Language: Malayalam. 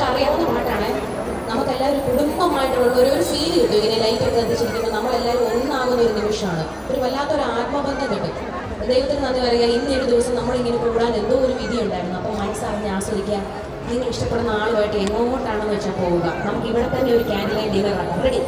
എല്ലാവർക്കും അറിയാവുന്ന പാട്ടാണ്. നമുക്കെല്ലാവരും കുടുംബമായിട്ടുള്ള ഒരു ഫീൽ കിട്ടും. ഇങ്ങനെ ലൈറ്റൊക്കെ കത്തിച്ചിരിക്കുമ്പോൾ നമ്മളെല്ലാവരും ഒന്നാകുന്ന ഒരു നിമിഷമാണ്. ഒരു വല്ലാത്തൊരു ആത്മബന്ധം കിട്ടും. ദൈവത്തിന് നന്ദി പറയുക. ഇന്നൊരു ദിവസം നമ്മളിങ്ങനെ കൂടാൻ എന്തോ ഒരു വിധി ഉണ്ടായിരുന്നു. അപ്പോൾ മനസ്സറിഞ്ഞ് ആസ്വദിക്കാൻ നിങ്ങൾ ഇഷ്ടപ്പെടുന്ന ആളുമായിട്ട് എങ്ങോട്ടാണെന്ന് വെച്ചാൽ പോവുക. നമുക്ക് ഇവിടെ തന്നെ ഒരു ക്യാൻഡിൽ ഡിന്നർ ആണ് റെഡി.